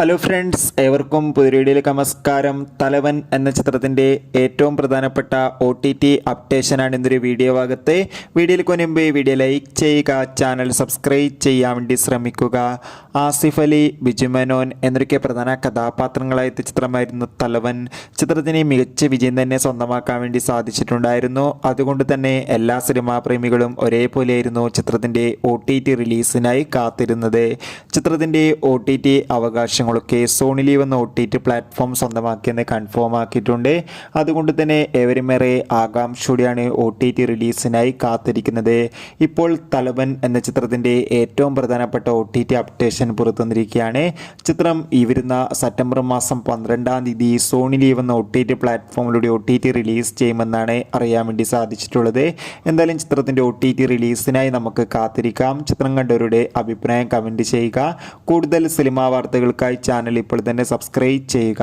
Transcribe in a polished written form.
Hello friends, ഏവർക്കും പുതിയ വീഡിയോയിലേക്ക് നമസ്കാരം. തലവൻ എന്ന ചിത്രത്തിൻ്റെ ഏറ്റവും പ്രധാനപ്പെട്ട OTT അപ്ഡേഷനാണ് ഇന്നൊരു വീഡിയോ ഭാഗത്ത്. വീഡിയോയിലേക്ക് മുൻപ് വീഡിയോ ലൈക്ക് ചെയ്യുക, ചാനൽ സബ്സ്ക്രൈബ് ചെയ്യാൻ വേണ്ടി ശ്രമിക്കുക. ആസിഫ് അലി, ബിജു മേനോൻ എന്നൊക്കെ പ്രധാന കഥാപാത്രങ്ങളായ ചിത്രമായിരുന്നു തലവൻ. ചിത്രത്തിന് മികച്ച വിജയം തന്നെ സ്വന്തമാക്കാൻ വേണ്ടി സാധിച്ചിട്ടുണ്ടായിരുന്നു. അതുകൊണ്ട് തന്നെ എല്ലാ സിനിമാ പ്രേമികളും ഒരേപോലെയായിരുന്നു ചിത്രത്തിൻ്റെ OTT റിലീസിനായി കാത്തിരുന്നത്. ചിത്രത്തിൻ്റെ OTT അവകാശങ്ങളൊക്കെ സോണി ലീവ് എന്ന OTT പ്ലാറ്റ്ഫോം സ്വന്തമാക്കിയെന്ന് കൺഫേം ആക്കിയിട്ടുണ്ട്. അതുകൊണ്ട് തന്നെ ഏവരുമേറെ ആകാംക്ഷയോടെയാണ് OTT റിലീസിനായി കാത്തിരിക്കുന്നത്. ഇപ്പോൾ തലവൻ എന്ന ചിത്രത്തിൻ്റെ ഏറ്റവും പ്രധാനപ്പെട്ട OTT അപ്ഡേഷൻ പുറത്തുവന്നിരിക്കുകയാണ്. ചിത്രം ഈ വരുന്ന സെപ്റ്റംബർ മാസം 12-ാം തീയതി സോണി ലീവ് എന്ന OTT പ്ലാറ്റ്ഫോമിലൂടെ OTT റിലീസ് ചെയ്യുമെന്നാണ് അറിയാൻ വേണ്ടി സാധിച്ചിട്ടുള്ളത്. എന്തായാലും ചിത്രത്തിൻ്റെ OTT റിലീസിനായി നമുക്ക് കാത്തിരിക്കാം. ചിത്രം കണ്ടവരുടെ അഭിപ്രായം കമൻറ്റ് ചെയ്യുക. കൂടുതൽ സിനിമാ വാർത്തകൾക്കായി ചാനൽ ഇപ്പോൾ തന്നെ സബ്സ്ക്രൈബ് ചെയ്യുക.